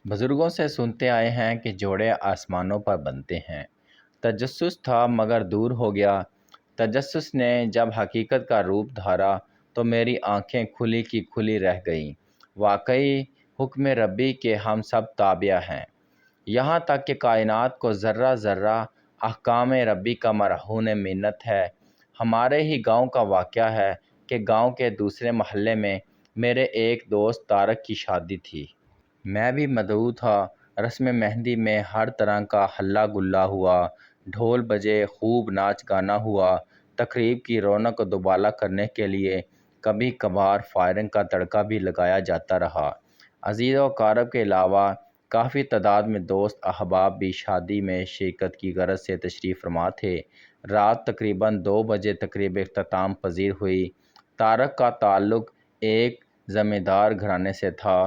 بزرگوں سے سنتے آئے ہیں کہ جوڑے آسمانوں پر بنتے ہیں۔ تجسس تھا مگر دور ہو گیا۔ تجسس نے جب حقیقت کا روپ دھارا تو میری آنکھیں کھلی کی کھلی رہ گئیں۔ واقعی حکم ربی کے ہم سب تابع ہیں۔ یہاں تک کہ کائنات کو ذرہ ذرہ احکام ربی کا مرہون منت ہے۔ ہمارے ہی گاؤں کا واقعہ ہے کہ گاؤں کے دوسرے محلے میں میرے ایک دوست طارق کی شادی تھی۔ میں بھی مدعو تھا۔ رسم مہندی میں ہر طرح کا ہلا گلا ہوا، ڈھول بجے، خوب ناچ گانا ہوا۔ تقریب کی رونق کو دوبالا کرنے کے لیے کبھی کبھار فائرنگ کا تڑکا بھی لگایا جاتا رہا۔ عزیز و اقارب کے علاوہ کافی تعداد میں دوست احباب بھی شادی میں شرکت کی غرض سے تشریف فرما تھے۔ رات تقریباً 2 بجے تقریب اختتام پذیر ہوئی۔ طارق کا تعلق ایک زمیندار گھرانے سے تھا۔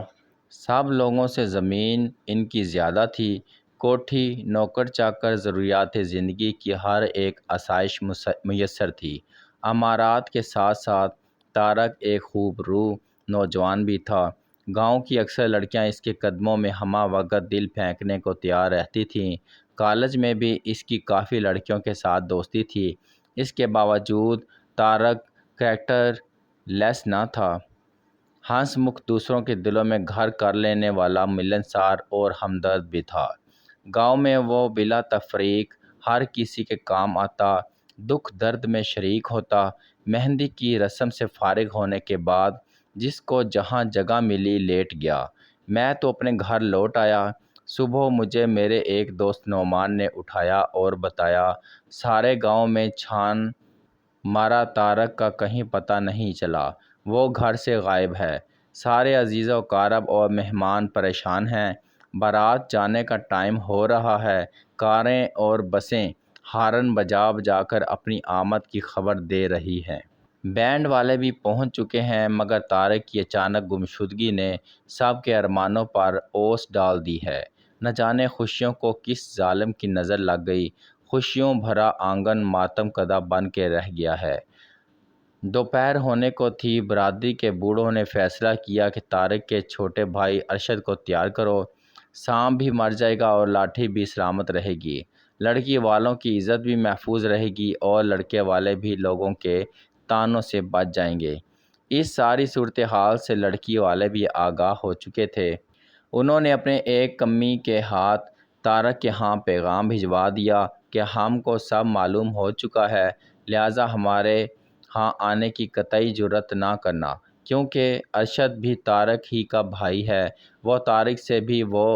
سب لوگوں سے زمین ان کی زیادہ تھی۔ کوٹھی، نوکر چاکر، ضروریات زندگی کی ہر ایک آسائش میسر تھی۔ عمارات کے ساتھ ساتھ طارق ایک خوب روح نوجوان بھی تھا۔ گاؤں کی اکثر لڑکیاں اس کے قدموں میں ہمہ وقت دل پھینکنے کو تیار رہتی تھیں۔ کالج میں بھی اس کی کافی لڑکیوں کے ساتھ دوستی تھی۔ اس کے باوجود طارق کریکٹر لیس نہ تھا۔ ہنس مکھ دوسروں کے دلوں میں گھر کر لینے والا ملنسار اور ہمدرد بھی تھا۔ گاؤں میں وہ بلا تفریق ہر کسی کے کام آتا، دکھ درد میں شریک ہوتا۔ مہندی کی رسم سے فارغ ہونے کے بعد جس کو جہاں جگہ ملی لیٹ گیا۔ میں تو اپنے گھر لوٹ آیا۔ صبح مجھے میرے ایک دوست نعمان نے اٹھایا اور بتایا، سارے گاؤں میں چھان مارا، طارق کا کہیں پتہ نہیں چلا، وہ گھر سے غائب ہے۔ سارے عزیز و اقارب اور مہمان پریشان ہیں۔ بارات جانے کا ٹائم ہو رہا ہے۔ کاریں اور بسیں ہارن بجا بجا کر اپنی آمد کی خبر دے رہی ہیں۔ بینڈ والے بھی پہنچ چکے ہیں، مگر طارق کی اچانک گمشدگی نے سب کے ارمانوں پر اوس ڈال دی ہے۔ نہ جانے خوشیوں کو کس ظالم کی نظر لگ گئی۔ خوشیوں بھرا آنگن ماتم کدہ بن کے رہ گیا ہے۔ دوپہر ہونے کو تھی۔ برادری کے بوڑھوں نے فیصلہ کیا کہ طارق کے چھوٹے بھائی ارشد کو تیار کرو۔ سانپ بھی مر جائے گا اور لاٹھی بھی سلامت رہے گی۔ لڑکی والوں کی عزت بھی محفوظ رہے گی اور لڑکے والے بھی لوگوں کے طعنوں سے بچ جائیں گے۔ اس ساری صورتحال سے لڑکی والے بھی آگاہ ہو چکے تھے۔ انہوں نے اپنے ایک کمی کے ہاتھ طارق کے ہاں پیغام بھجوا دیا کہ ہم کو سب معلوم ہو چکا ہے، لہٰذا ہمارے ہاں آنے کی قطعی جرات نہ کرنا، کیونکہ ارشد بھی طارق ہی کا بھائی ہے، وہ طارق سے بھی وہ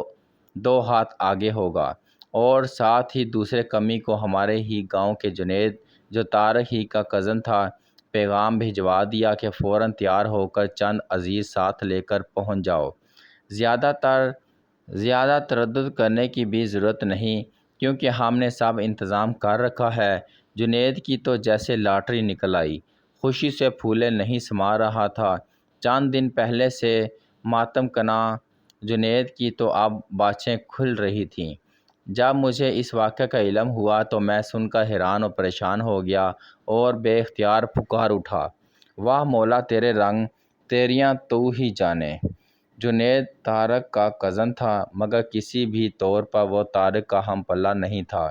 2 ہاتھ آگے ہوگا۔ اور ساتھ ہی دوسرے کمی کو ہمارے ہی گاؤں کے جنید جو طارق ہی کا کزن تھا، پیغام بھجوا دیا کہ فوراً تیار ہو کر چند عزیز ساتھ لے کر پہنچ جاؤ۔ زیادہ تردد کرنے کی بھی ضرورت نہیں، کیونکہ ہم نے سب انتظام کر رکھا ہے۔ جنید کی تو جیسے لاٹری نکل آئی، خوشی سے پھولے نہیں سما رہا تھا۔ چند دن پہلے سے ماتم کناں جنید کی تو اب باچھیں کھل رہی تھیں۔ جب مجھے اس واقعہ کا علم ہوا تو میں سن کر حیران و پریشان ہو گیا اور بے اختیار پکار اٹھا، واہ مولا تیرے رنگ، تیریاں تو ہی جانے۔ جنید طارق کا کزن تھا، مگر کسی بھی طور پر وہ طارق کا ہم پلہ نہیں تھا۔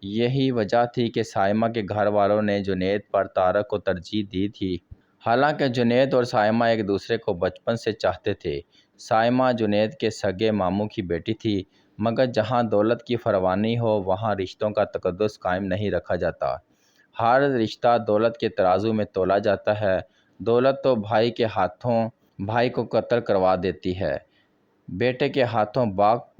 یہی وجہ تھی کہ سائمہ کے گھر والوں نے جنید پر طارق کو ترجیح دی تھی۔ حالانکہ جنید اور سائمہ ایک دوسرے کو بچپن سے چاہتے تھے۔ سائمہ جنید کے سگے ماموں کی بیٹی تھی، مگر جہاں دولت کی فراوانی ہو وہاں رشتوں کا تقدس قائم نہیں رکھا جاتا۔ ہر رشتہ دولت کے ترازو میں تولا جاتا ہے۔ دولت تو بھائی کے ہاتھوں بھائی کو قتل کروا دیتی ہے، بیٹے کے ہاتھوں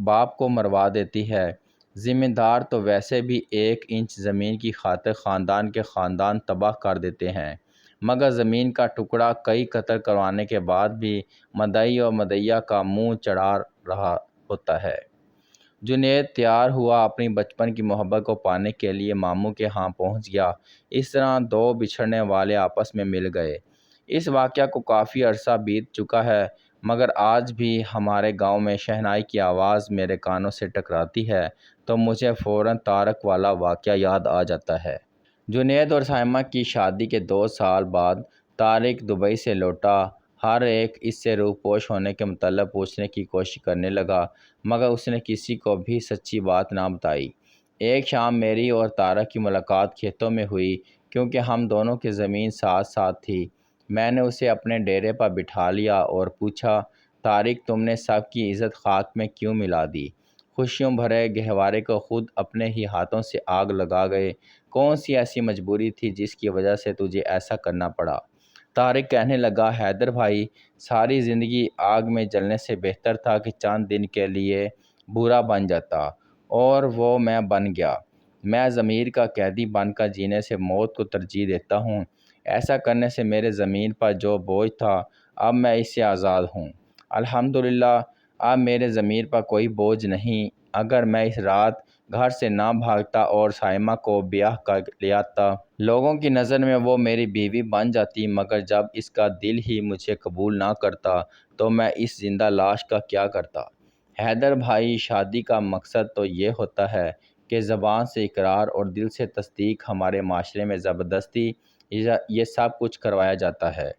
باپ کو مروا دیتی ہے۔ ذمہ دار تو ویسے بھی 1 انچ زمین کی خاطر خاندان کے خاندان تباہ کر دیتے ہیں، مگر زمین کا ٹکڑا کئی قتل کروانے کے بعد بھی مدعی اور مدعیہ کا منہ چڑھا رہا ہوتا ہے۔ جنید تیار ہوا، اپنی بچپن کی محبت کو پانے کے لیے ماموں کے ہاں پہنچ گیا۔ اس طرح 2 بچھڑنے والے آپس میں مل گئے۔ اس واقعہ کو کافی عرصہ بیت چکا ہے، مگر آج بھی ہمارے گاؤں میں شہنائی کی آواز میرے کانوں سے ٹکراتی ہے تو مجھے فوراً طارق والا واقعہ یاد آ جاتا ہے۔ جنید اور سائمہ کی شادی کے 2 سال بعد طارق دبئی سے لوٹا۔ ہر ایک اس سے روپوش ہونے کے متعلق پوچھنے کی کوشش کرنے لگا، مگر اس نے کسی کو بھی سچی بات نہ بتائی۔ ایک شام میری اور طارق کی ملاقات کھیتوں میں ہوئی، کیونکہ ہم دونوں کی زمین ساتھ ساتھ تھی۔ میں نے اسے اپنے ڈیرے پر بٹھا لیا اور پوچھا، طارق، تم نے سب کی عزت خاک میں کیوں ملا دی؟ خوشیوں بھرے گہوارے کو خود اپنے ہی ہاتھوں سے آگ لگا گئے۔ کون سی ایسی مجبوری تھی جس کی وجہ سے تجھے ایسا کرنا پڑا؟ طارق کہنے لگا، حیدر بھائی، ساری زندگی آگ میں جلنے سے بہتر تھا کہ چند دن کے لیے برا بن جاتا، اور وہ میں بن گیا۔ میں ضمیر کا قیدی بن کر جینے سے موت کو ترجیح دیتا ہوں۔ ایسا کرنے سے میرے ضمیر پر جو بوجھ تھا، اب میں اس سے آزاد ہوں۔ الحمدللہ، اب میرے ضمیر پر کوئی بوجھ نہیں۔ اگر میں اس رات گھر سے نہ بھاگتا اور سائمہ کو بیاہ کر لیاتا، لوگوں کی نظر میں وہ میری بیوی بن جاتی، مگر جب اس کا دل ہی مجھے قبول نہ کرتا تو میں اس زندہ لاش کا کیا کرتا؟ حیدر بھائی، شادی کا مقصد تو یہ ہوتا ہے کہ زبان سے اقرار اور دل سے تصدیق۔ ہمارے معاشرے میں زبردستی یہ سب کچھ کروایا جاتا ہے۔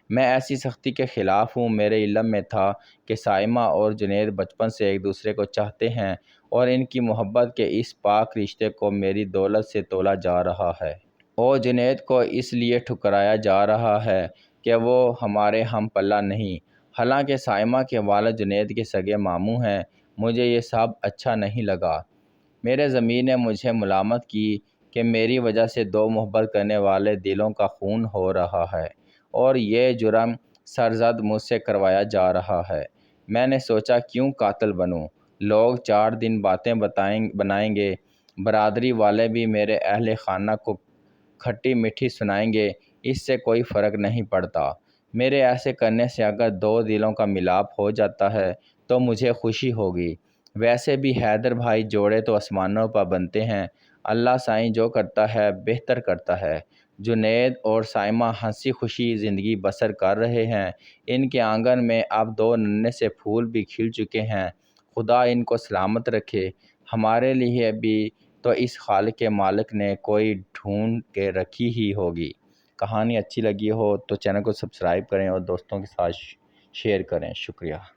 میں ایسی سختی کے خلاف ہوں۔ میرے علم میں تھا کہ سائمہ اور جنید بچپن سے ایک دوسرے کو چاہتے ہیں، اور ان کی محبت کے اس پاک رشتے کو میری دولت سے تولا جا رہا ہے، اور جنید کو اس لیے ٹھکرایا جا رہا ہے کہ وہ ہمارے ہم پلہ نہیں۔ حالانکہ سائمہ کے والد جنید کے سگے ماموں ہیں۔ مجھے یہ سب اچھا نہیں لگا۔ میرے ضمیر نے مجھے ملامت کی کہ میری وجہ سے دو محبت کرنے والے دلوں کا خون ہو رہا ہے، اور یہ جرم سرزد مجھ سے کروایا جا رہا ہے۔ میں نے سوچا، کیوں قاتل بنوں؟ لوگ 4 دن باتیں بنائیں گے، برادری والے بھی میرے اہل خانہ کو کھٹی میٹھی سنائیں گے، اس سے کوئی فرق نہیں پڑتا۔ میرے ایسے کرنے سے اگر دو دلوں کا ملاپ ہو جاتا ہے تو مجھے خوشی ہوگی۔ ویسے بھی حیدر بھائی، جوڑے تو آسمانوں پر بنتے ہیں۔ اللہ سائیں جو کرتا ہے بہتر کرتا ہے۔ جنید اور سائمہ ہنسی خوشی زندگی بسر کر رہے ہیں۔ ان کے آنگن میں اب 2 ننھے سے پھول بھی کھل چکے ہیں۔ خدا ان کو سلامت رکھے۔ ہمارے لیے بھی تو اس خالق مالک نے کوئی ڈھونڈ کے رکھی ہی ہوگی۔ کہانی اچھی لگی ہو تو چینل کو سبسکرائب کریں اور دوستوں کے ساتھ شیئر کریں۔ شکریہ۔